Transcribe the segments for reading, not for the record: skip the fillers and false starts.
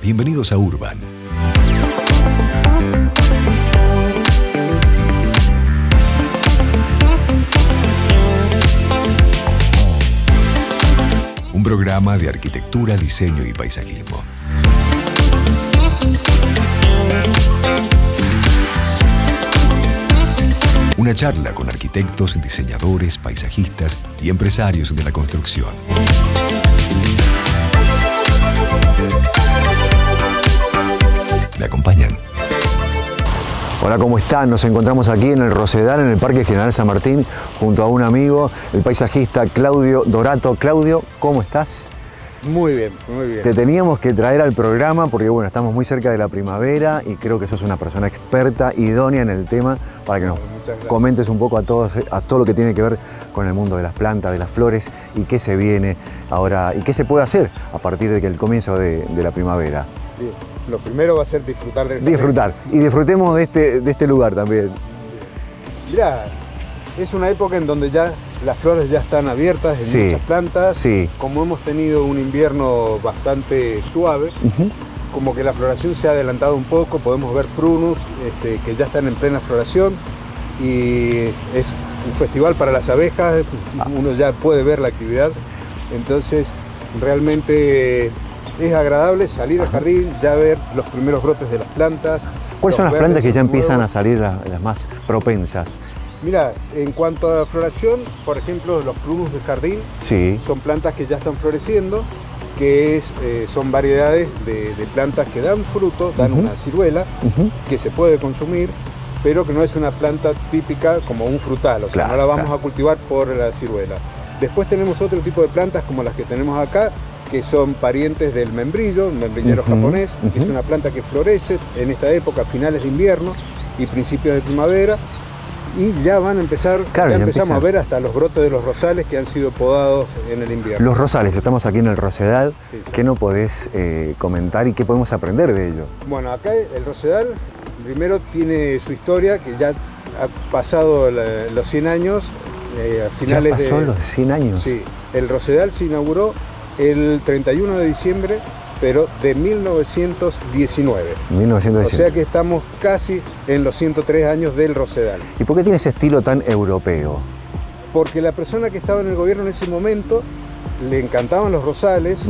Bienvenidos a Urban. Un programa de arquitectura, diseño y paisajismo. Una charla con arquitectos, diseñadores, paisajistas y empresarios de la construcción. ¿Me acompañan? Hola, ¿cómo están? Nos encontramos aquí en el Rosedal, en el Parque General San Martín, junto a un amigo, el paisajista Claudio Dorato. Claudio, ¿cómo estás? Muy bien, muy bien. Te teníamos que traer al programa porque, bueno, estamos muy cerca de la primavera y creo que sos una persona experta, idónea en el tema, para que nos comentes un poco a todo lo que tiene que ver con el mundo de las plantas, de las flores y qué se viene ahora y qué se puede hacer a partir del comienzo de la primavera. Bien. Lo primero va a ser disfrutar del jardín. Disfrutar. Y disfrutemos de este lugar también. Mirá, es una época en donde ya las flores ya están abiertas en muchas plantas. Sí. Como hemos tenido un invierno bastante suave, como que la floración se ha adelantado un poco, podemos ver prunus que ya están en plena floración y es un festival para las abejas, uno ya puede ver la actividad, entonces realmente es agradable salir al jardín, ya ver los primeros brotes de las plantas. ¿Cuáles son las plantas que ya empiezan nuevos. a salir las más propensas? Mira, en cuanto a la floración, por ejemplo, los prunus de jardín Sí. son plantas que ya están floreciendo, que son variedades de plantas que dan fruto, dan una ciruela que se puede consumir, pero que no es una planta típica como un frutal, o sea, Claro, no la vamos claro. a cultivar por la ciruela. Después tenemos otro tipo de plantas como las que tenemos acá, que son parientes del membrillo, un membrillero japonés, que es una planta que florece en esta época, finales de invierno y principios de primavera, y ya van a empezar, Claro, ya ya empezamos empieza. a ver hasta los brotes de los rosales que han sido podados en el invierno. Los rosales, estamos aquí en el Rosedal. Sí, sí. ¿Qué nos podés comentar y qué podemos aprender de ello? Bueno, acá el rosedal primero tiene su historia, que ya ha pasado los 100 años, a finales ¿Ya pasó los 100 años? Sí, el rosedal se inauguró el 31 de diciembre, pero de 1919. 1919. O sea que estamos casi en los 103 años del rosedal. ¿Y por qué tiene ese estilo tan europeo? Porque la persona que estaba en el gobierno en ese momento le encantaban los rosales,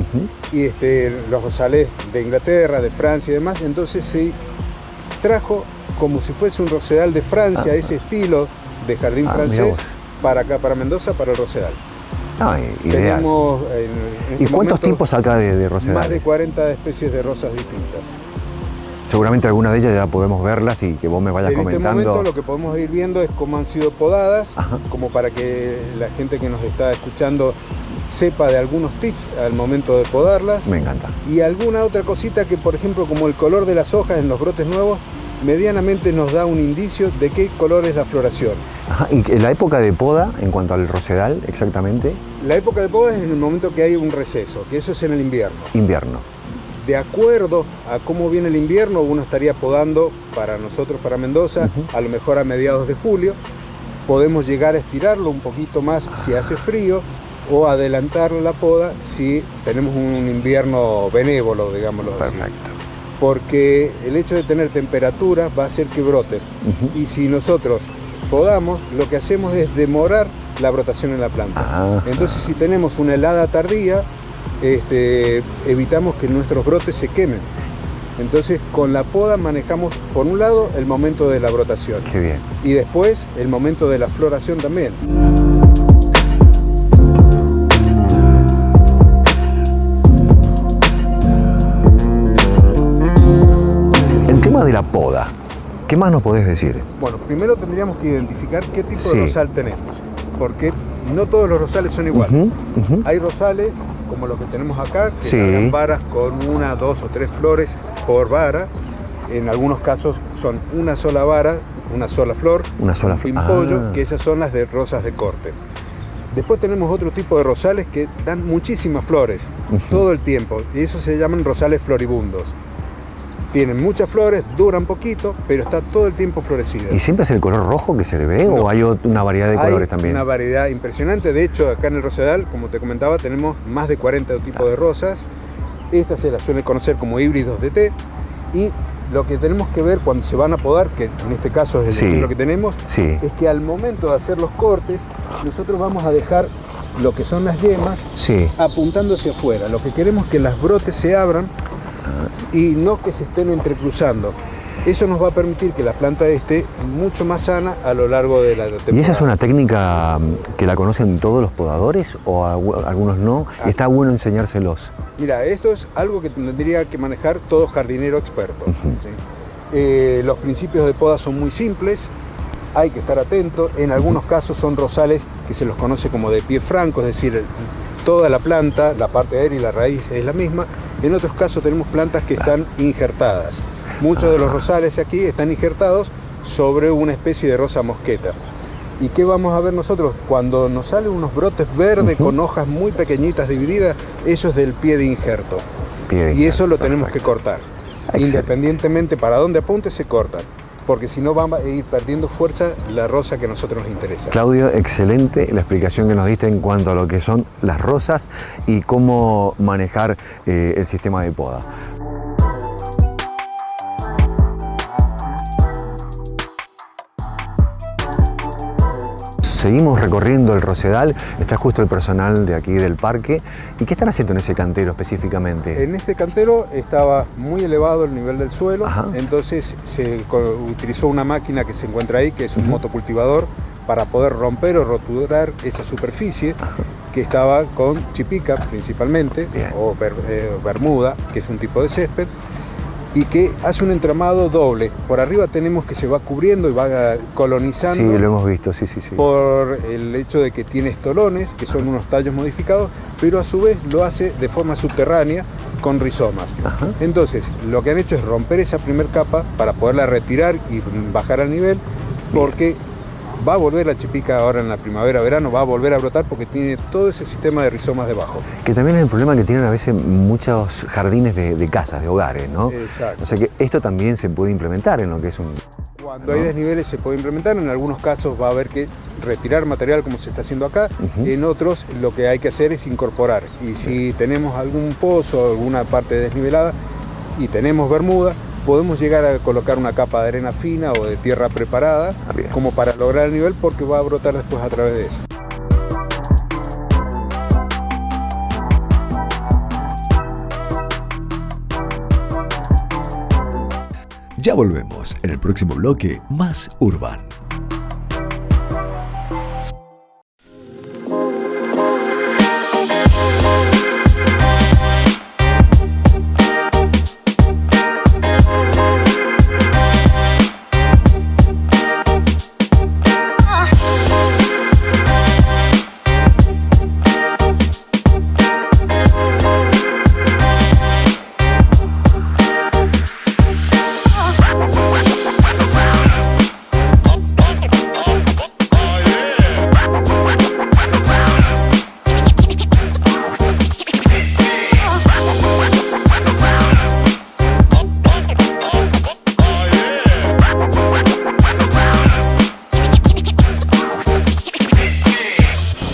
y los rosales de Inglaterra, de Francia y demás, entonces se trajo como si fuese un rosedal de Francia, ese estilo de jardín Mirá francés, vos. para acá, para Mendoza, para el rosedal. Ah, ideal. Tenemos en ¿Y este cuántos momento tipos acá de rosedales? más de 40 especies de rosas distintas. Seguramente algunas de ellas ya podemos verlas y que vos me vayas En este comentando. momento lo que podemos ir viendo es cómo han sido podadas, Ajá. como para que la gente que nos está escuchando sepa de algunos tips al momento de podarlas. Me encanta. Y alguna otra cosita que, por ejemplo, como el color de las hojas en los brotes nuevos, medianamente nos da un indicio de qué color es la floración. Ajá. ¿Y la época de poda en cuanto al rosedal exactamente? La época de poda es en el momento que hay un receso, que eso es en el invierno. Invierno. De acuerdo a cómo viene el invierno, uno estaría podando para nosotros, para Mendoza, a lo mejor a mediados de julio. Podemos llegar a estirarlo un poquito más si hace frío, o adelantar la poda si tenemos un invierno benévolo, digámoslo así. Perfecto. Porque el hecho de tener temperatura va a hacer que brote. Y si nosotros podamos, lo que hacemos es demorar la brotación en la planta. Ajá. Entonces, si tenemos una helada tardía, evitamos que nuestros brotes se quemen. Entonces, con la poda manejamos, por un lado, el momento de la brotación. Qué bien. Y después, el momento de la floración también. El tema de la poda, ¿qué más nos podés decir? Bueno, primero tendríamos que identificar qué tipo Sí. de rosal tenemos. Porque no todos los rosales son iguales. Hay rosales, como los que tenemos acá, que Sí. cargan varas con 1, 2 o 3 flores por vara. En algunos casos son una sola vara, una sola flor, Una sola un flor. pimpollo, Ah. que esas son las de rosas de corte. Después tenemos otro tipo de rosales que dan muchísimas flores todo el tiempo, y esos se llaman rosales floribundos. Tienen muchas flores, duran poquito, pero está todo el tiempo florecida. ¿Y siempre es el color rojo que se le ve No. o hay una variedad de colores Hay también? una variedad impresionante. De hecho, acá en el Rosedal, como te comentaba, tenemos más de 40 tipos de rosas. Esta se la suele conocer como híbridos de té. Y lo que tenemos que ver cuando se van a podar, que en este caso es el ejemplo que tenemos, es que al momento de hacer los cortes, nosotros vamos a dejar lo que son las yemas apuntando hacia afuera. Lo que queremos es que las brotes se abran y no que se estén entrecruzando. Eso nos va a permitir que la planta esté mucho más sana a lo largo de la temporada. ¿Y esa es una técnica que la conocen todos los podadores o algunos no? Y está bueno enseñárselos. Mira, esto es algo que tendría que manejar todo jardinero experto. ¿Sí? Los principios de poda son muy simples, hay que estar atento. En algunos casos son rosales que se los conoce como de pie franco, es decir, toda la planta, la parte aérea y la raíz es la misma. En otros casos tenemos plantas que están injertadas. Muchos de los rosales aquí están injertados sobre una especie de rosa mosqueta. ¿Y qué vamos a ver nosotros? Cuando nos salen unos brotes verdes con hojas muy pequeñitas divididas, eso es del pie de injerto. Y eso lo tenemos que cortar. Independientemente para dónde apunte, se corta. Porque si no va a ir perdiendo fuerza la rosa que a nosotros nos interesa. Claudio, excelente la explicación que nos diste en cuanto a lo que son las rosas y cómo manejar el sistema de poda. Seguimos recorriendo el Rosedal, está justo el personal de aquí del parque. ¿Y qué están haciendo en ese cantero específicamente? En este cantero estaba muy elevado el nivel del suelo, entonces se utilizó una máquina que se encuentra ahí, que es un motocultivador, para poder romper o roturar esa superficie que estaba con chipica principalmente, o bermuda, que es un tipo de césped, y que hace un entramado doble. Por arriba tenemos que se va cubriendo y va colonizando. Sí, lo hemos visto, sí. Por el hecho de que tiene estolones, que son unos tallos modificados, pero a su vez lo hace de forma subterránea con rizomas. Entonces, lo que han hecho es romper esa primera capa para poderla retirar y bajar al nivel, porque va a volver la chipica ahora en la primavera-verano, va a volver a brotar porque tiene todo ese sistema de rizomas debajo. Que también es el problema que tienen a veces muchos jardines de casas, de hogares, ¿no? Exacto. O sea que esto también se puede implementar en lo que es un... Cuando hay desniveles se puede implementar, en algunos casos va a haber que retirar material como se está haciendo acá, en otros lo que hay que hacer es incorporar. Y si tenemos algún pozo, alguna parte desnivelada y tenemos bermuda, podemos llegar a colocar una capa de arena fina o de tierra preparada como para lograr el nivel, porque va a brotar después a través de eso. Ya volvemos en el próximo bloque más Urban.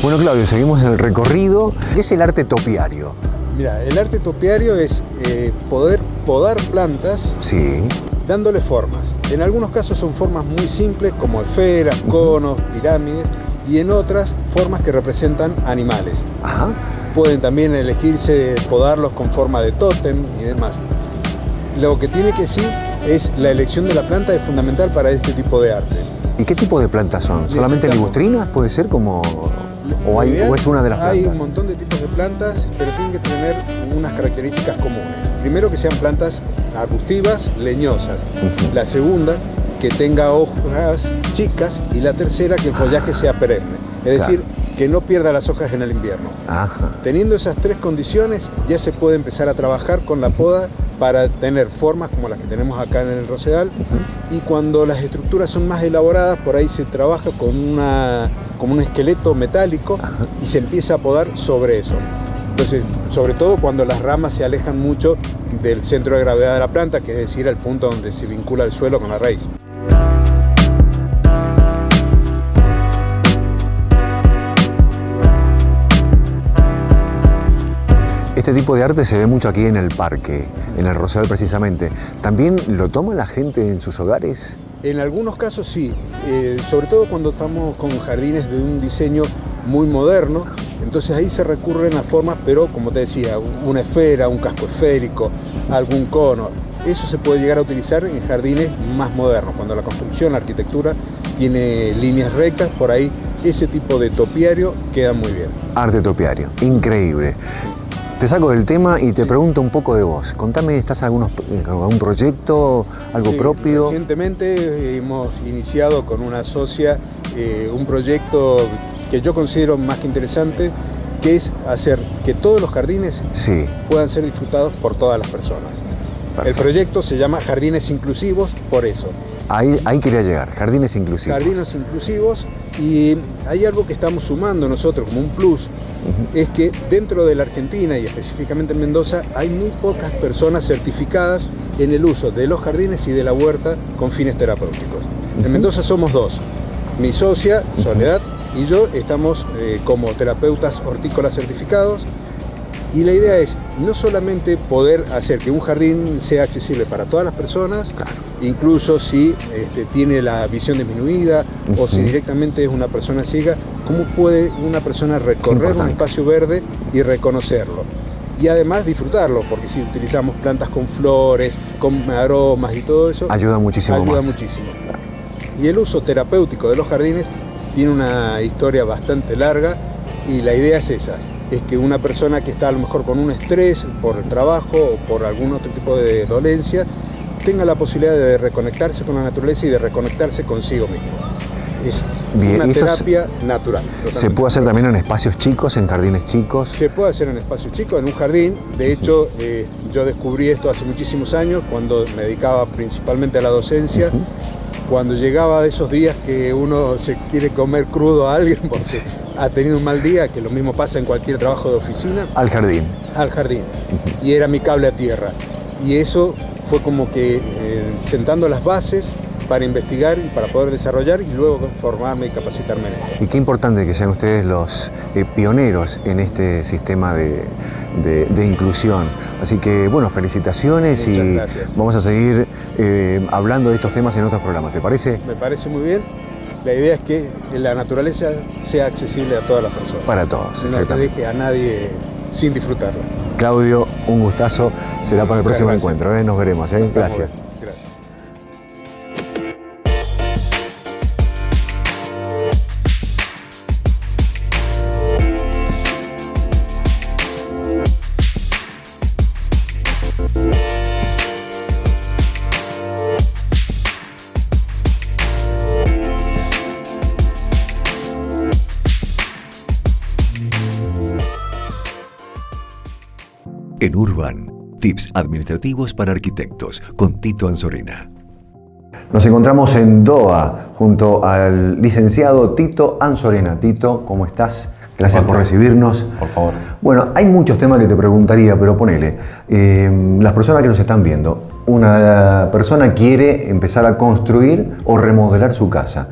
Bueno, Claudio, seguimos el recorrido. ¿Qué es el arte topiario? Mira, el arte topiario es poder podar plantas dándole formas. En algunos casos son formas muy simples como esferas, conos, pirámides, y en otras formas que representan animales. Pueden también elegirse podarlos con forma de tótem y demás. Lo que tiene que sí es la elección de la planta es fundamental para este tipo de arte. ¿Y qué tipo de plantas son? ¿Solamente ligustrinas? ¿Puede ser como...? ¿O es una de las plantas? Hay un montón de tipos de plantas, pero tienen que tener unas características comunes. Primero, que sean plantas arbustivas, leñosas. La segunda, que tenga hojas chicas. Y la tercera, que el follaje sea perenne. Es decir, que no pierda las hojas en el invierno. Teniendo esas tres condiciones, ya se puede empezar a trabajar con la poda para tener formas como las que tenemos acá en el Rosedal. Y cuando las estructuras son más elaboradas, por ahí se trabaja con un esqueleto metálico y se empieza a podar sobre eso. Entonces, sobre todo cuando las ramas se alejan mucho del centro de gravedad de la planta, que es decir, al punto donde se vincula el suelo con la raíz. Este tipo de arte se ve mucho aquí en el parque, en el Rosedal precisamente. ¿También lo toma la gente en sus hogares? En algunos casos sí, sobre todo cuando estamos con jardines de un diseño muy moderno, entonces ahí se recurren a formas, pero como te decía, una esfera, un casco esférico, algún cono. Eso se puede llegar a utilizar en jardines más modernos, cuando la construcción, la arquitectura tiene líneas rectas, por ahí ese tipo de topiario queda muy bien. Arte topiario, increíble. Te saco del tema y te pregunto un poco de vos. Contame, ¿estás en algún proyecto, algo propio? Recientemente hemos iniciado con una socia un proyecto que yo considero más que interesante, que es hacer que todos los jardines puedan ser disfrutados por todas las personas. Perfecto. El proyecto se llama Jardines Inclusivos, por eso. Ahí quería llegar, jardines inclusivos. Jardines inclusivos, y hay algo que estamos sumando nosotros como un plus, es que dentro de la Argentina y específicamente en Mendoza hay muy pocas personas certificadas en el uso de los jardines y de la huerta con fines terapéuticos. En Mendoza somos dos, mi socia Soledad y yo estamos como terapeutas hortícolas certificados. Y la idea es no solamente poder hacer que un jardín sea accesible para todas las personas, claro, incluso si tiene la visión disminuida o si directamente es una persona ciega, ¿cómo puede una persona recorrer un espacio verde y reconocerlo? Y además disfrutarlo, porque si utilizamos plantas con flores, con aromas y todo eso, ayuda muchísimo. Muchísimo. Y el uso terapéutico de los jardines tiene una historia bastante larga y la idea es esa. Es que una persona que está a lo mejor con un estrés por el trabajo o por algún otro tipo de dolencia tenga la posibilidad de reconectarse con la naturaleza y de reconectarse consigo mismo. Es una terapia natural. Totalmente. ¿Se puede hacer también en espacios chicos, en jardines chicos? Se puede hacer en espacios chicos, en un jardín. De hecho, yo descubrí esto hace muchísimos años cuando me dedicaba principalmente a la docencia. Cuando llegaba de esos días que uno se quiere comer crudo a alguien porque ha tenido un mal día, que lo mismo pasa en cualquier trabajo de oficina. Al jardín. Al jardín. Y era mi cable a tierra. Y eso fue como que sentando las bases para investigar y para poder desarrollar y luego formarme y capacitarme en esto. Y qué importante que sean ustedes los pioneros en este sistema de inclusión. Así que, bueno, felicitaciones. Muchas gracias. Vamos a seguir hablando de estos temas en otros programas. ¿Te parece? Me parece muy bien. La idea es que la naturaleza sea accesible a todas las personas. Para todos, no te deje a nadie sin disfrutarla. Claudio, un gustazo. Será para el próximo encuentro. Nos veremos. Gracias. Gracias. En Urban, tips administrativos para arquitectos, con Tito Anzorena. Nos encontramos en Doha, junto al licenciado Tito Anzorena. Tito, ¿cómo estás? Gracias por recibirnos. Por favor. Bueno, hay muchos temas que te preguntaría, pero ponele. Las personas que nos están viendo, una persona quiere empezar a construir o remodelar su casa.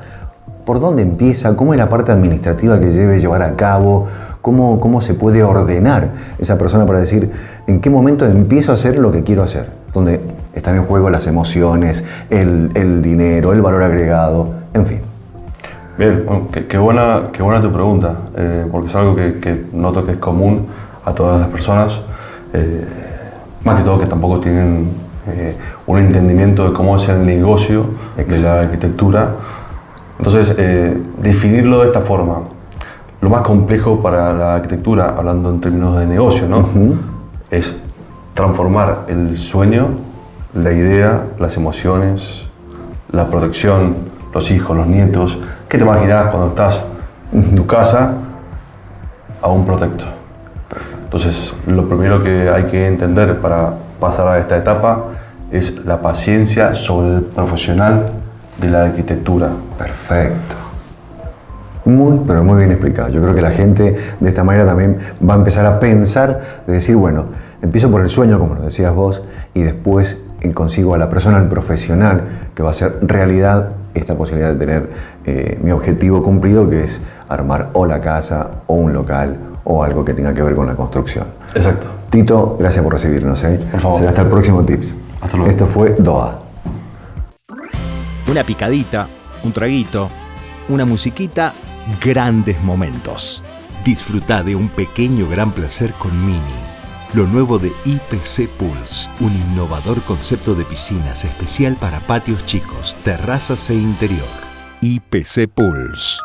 ¿Por dónde empieza? ¿Cómo es la parte administrativa que debe llevar a cabo? ¿Cómo se puede ordenar esa persona para decir en qué momento empiezo a hacer lo que quiero hacer? Donde están en juego las emociones, el dinero, el valor agregado, en fin. Bien, bueno, qué buena tu pregunta, porque es algo que noto que es común a todas las personas, más que todo que tampoco tienen un entendimiento de cómo es el negocio de la arquitectura. Entonces, definirlo de esta forma. Lo más complejo para la arquitectura, hablando en términos de negocio, ¿no? Es transformar el sueño, la idea, las emociones, la protección, los hijos, los nietos. ¿Qué te imaginas cuando estás en tu casa a un proyecto? Entonces, lo primero que hay que entender para pasar a esta etapa es la paciencia sobre el profesional de la arquitectura. Perfecto. Pero muy bien explicado. Yo creo que la gente de esta manera también va a empezar a pensar, de decir, bueno, empiezo por el sueño, como lo decías vos, y después consigo a la persona, al profesional, que va a hacer realidad esta posibilidad de tener mi objetivo cumplido, que es armar o la casa, o un local, o algo que tenga que ver con la construcción. Exacto. Tito, gracias por recibirnos. Por favor. Será hasta el próximo Tips. Hasta luego. Esto fue DOA. Una picadita, un traguito, una musiquita, grandes momentos. Disfruta de un pequeño gran placer con Mini. Lo nuevo de IPC Pools, un innovador concepto de piscinas especial para patios chicos, terrazas e interior. IPC Pools.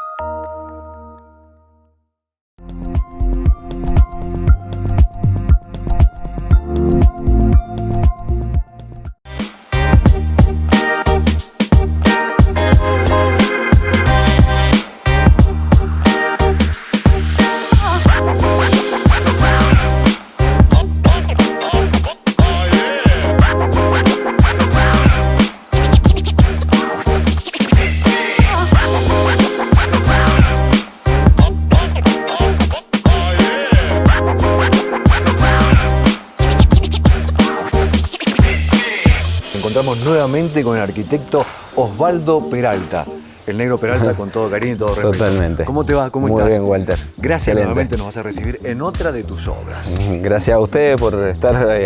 Encontramos nuevamente con el arquitecto Osvaldo Peralta. El negro Peralta, con todo cariño y todo respeto. Totalmente. ¿Cómo te va? ¿Cómo Muy estás? bien, Walter. Gracias, Excelente. nuevamente nos vas a recibir en otra de tus obras. Gracias a ustedes por estar y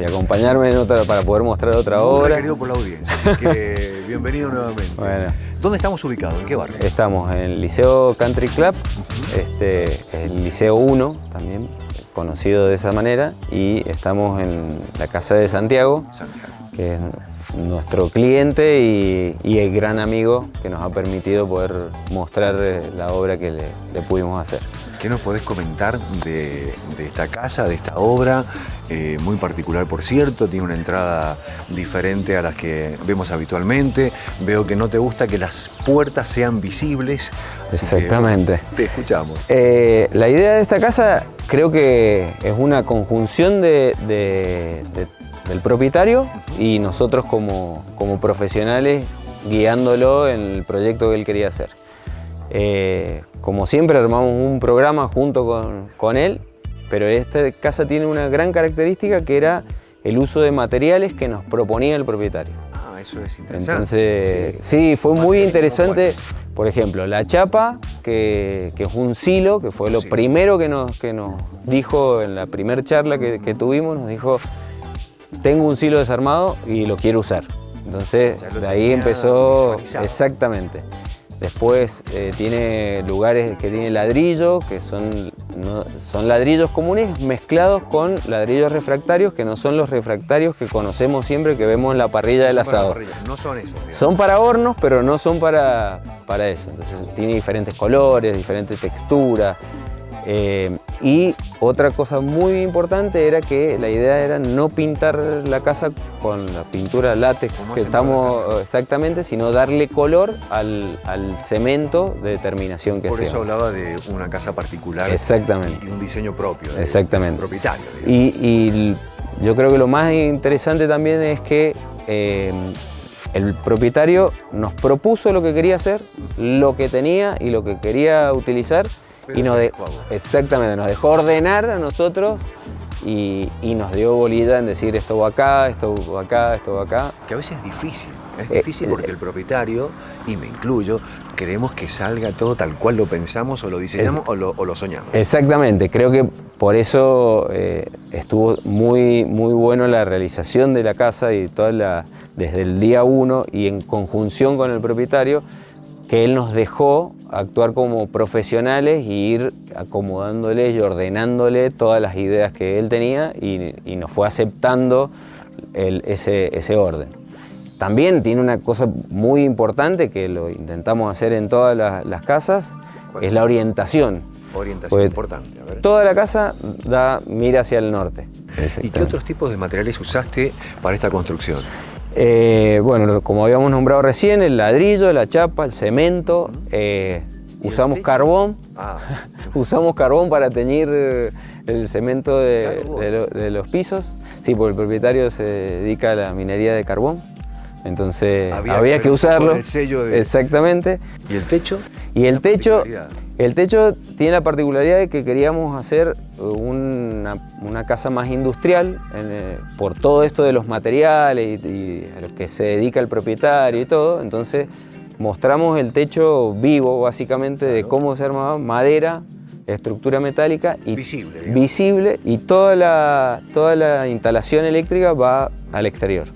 acompañarme en otra, para poder mostrar otra Muy obra. requerido por la audiencia, así que bienvenido nuevamente. Bueno, ¿Dónde estamos ubicados? ¿En qué barrio? estamos en el Liceo Country Club, el Liceo 1 también, conocido de esa manera, y estamos en la Casa de Santiago, Santiago. que es nuestro cliente y el gran amigo que nos ha permitido poder mostrar la obra que le pudimos hacer. ¿Qué nos podés comentar de esta casa, de esta obra? Muy particular, por cierto, tiene una entrada diferente a las que vemos habitualmente. Veo que no te gusta que las puertas sean visibles. Así Exactamente. que te escuchamos. La idea de esta casa creo que es una conjunción del propietario y nosotros como profesionales guiándolo en el proyecto que él quería hacer. Como siempre armamos un programa junto con él, pero esta casa tiene una gran característica que era el uso de materiales que nos proponía el propietario. Ah, eso es interesante. Entonces, sí, fue muy interesante. Por ejemplo, la chapa, que es un silo, que fue lo Sí. primero que nos dijo en la primera charla que tuvimos, nos dijo: tengo un silo desarmado y lo quiero usar. Entonces, Ya lo de ahí tenía empezó, visualizado. exactamente. Después tiene lugares que tiene ladrillo, que son ladrillos comunes mezclados con ladrillos refractarios, que no son los refractarios que conocemos siempre, que vemos en la parrilla del asado. No son esos. digamos. Son para hornos, pero no son para eso. Entonces tiene diferentes colores, diferentes texturas. Y otra cosa muy importante era que la idea era no pintar la casa con la pintura látex Como que hacen todas las estamos casas. exactamente, sino darle color al cemento de terminación que Por sea. eso hablaba de una casa particular. Exactamente. Y un diseño propio. Exactamente. Propietario. digamos. Y yo creo que lo más interesante también es que el propietario nos propuso lo que quería hacer, lo que tenía y lo que quería utilizar, Pero y te dejó a vos. exactamente, nos dejó ordenar a nosotros y nos dio bolilla en decir esto va acá, esto va acá, esto va acá. Que a veces es difícil. Es difícil porque el propietario, y me incluyo, queremos que salga todo tal cual lo pensamos o lo diseñamos o lo soñamos. Exactamente, creo que por eso estuvo muy bueno la realización de la casa y desde el día 1 y en conjunción con el propietario, que él nos dejó actuar como profesionales y ir acomodándole y ordenándole todas las ideas que él tenía y nos fue aceptando ese orden. También tiene una cosa muy importante que lo intentamos hacer en todas las casas, ¿Cuál? es la orientación. Orientación Pues, importante. A ver. Toda la casa mira hacia el norte. ¿Y qué otros tipos de materiales usaste para esta construcción? Bueno, como habíamos nombrado recién, el ladrillo, la chapa, el cemento, usamos techo? carbón, Ah, usamos carbón para teñir el cemento Carbón. de los pisos. Sí, porque el propietario se dedica a la minería de carbón, entonces había que usarlo. Con el sello de... Exactamente. ¿Y el techo? Y el Una techo, particularidad. tiene la particularidad de que queríamos hacer una casa más industrial por todo esto de los materiales y a lo que se dedica el propietario y todo. Entonces mostramos el techo vivo básicamente de cómo se armaba, madera, estructura metálica y Visible, digamos. visible, y toda la instalación eléctrica va al exterior.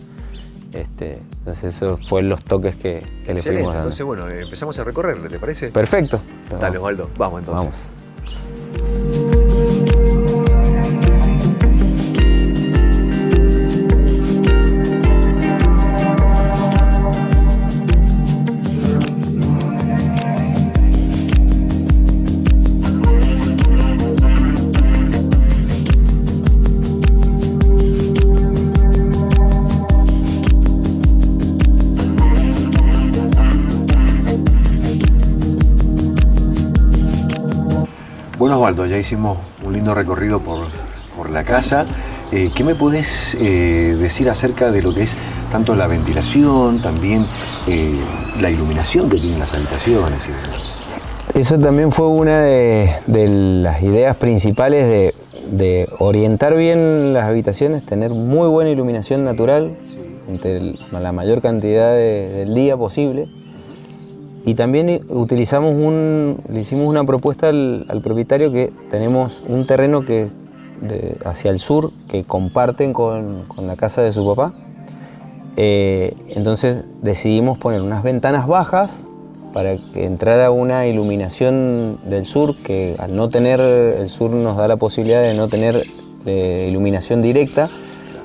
Entonces esos fueron los toques que le Excelente. fuimos dando. Entonces, bueno, empezamos a recorrerle, ¿te parece? Perfecto. Dale, Osvaldo, vamos entonces. Vamos. Bueno, Osvaldo, ya hicimos un lindo recorrido por la casa. ¿Qué me podés decir acerca de lo que es tanto la ventilación, también la iluminación que tienen las habitaciones y demás? Eso también fue una de las ideas principales de orientar bien las habitaciones, tener muy buena iluminación natural entre la mayor cantidad del día posible. Y también le hicimos una propuesta al propietario, que tenemos un terreno hacia el sur que comparten con la casa de su papá. Entonces decidimos poner unas ventanas bajas para que entrara una iluminación del sur, que al no tener, el sur nos da la posibilidad de no tener iluminación directa,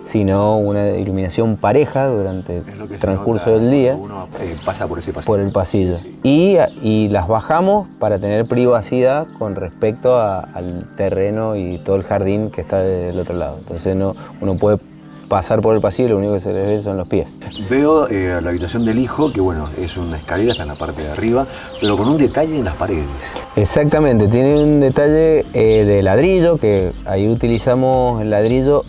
sino una iluminación pareja durante el transcurso del día. Uno pasa por ese pasillo. Por el pasillo. Sí. Y las bajamos para tener privacidad con respecto al terreno y todo el jardín que está del otro lado. Entonces uno puede pasar por el pasillo y lo único que se les ve son los pies. Veo la habitación del hijo, que bueno, es una escalera, está en la parte de arriba, pero con un detalle en las paredes. Exactamente, tiene un detalle de ladrillo, que ahí utilizamos el ladrillo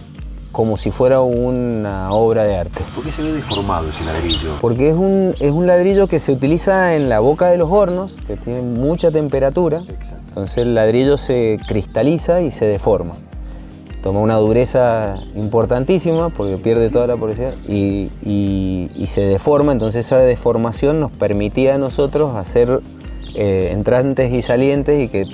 como si fuera una obra de arte. ¿Por qué se ve deformado ese ladrillo? Porque es un ladrillo que se utiliza en la boca de los hornos, que tiene mucha temperatura. Exacto. Entonces el ladrillo se cristaliza y se deforma. Toma una dureza importantísima porque pierde toda la porosidad y se deforma. Entonces esa deformación nos permitía a nosotros hacer entrantes y salientes, y que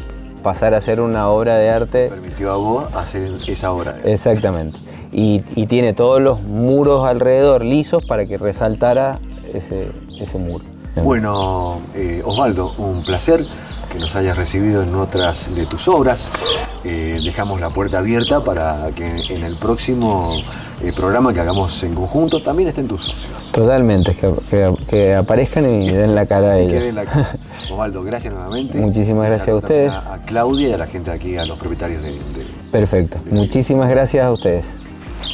pasara a ser una obra de arte. Permitió a vos hacer esa obra de arte. Exactamente. Y tiene todos los muros alrededor lisos para que resaltara ese muro. Bueno, Osvaldo, un placer que nos hayas recibido en otras de tus obras. Dejamos la puerta abierta para que en el próximo programa que hagamos en conjunto también estén tus socios. Totalmente, que aparezcan y den la cara a Y ellos. que den la cara. Osvaldo, gracias nuevamente. Muchísimas Un gracias a saludo ustedes. también a Claudia y a la gente aquí, a los propietarios de... Perfecto. Muchísimas gracias a ustedes.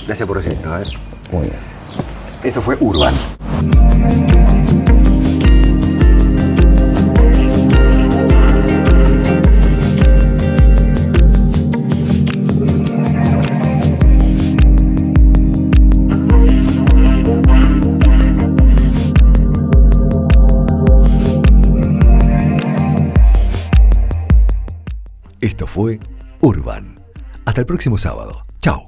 Gracias por recibirnos. Muy bien. Esto fue Urban. Esto fue Urban. Hasta el próximo sábado. Chao.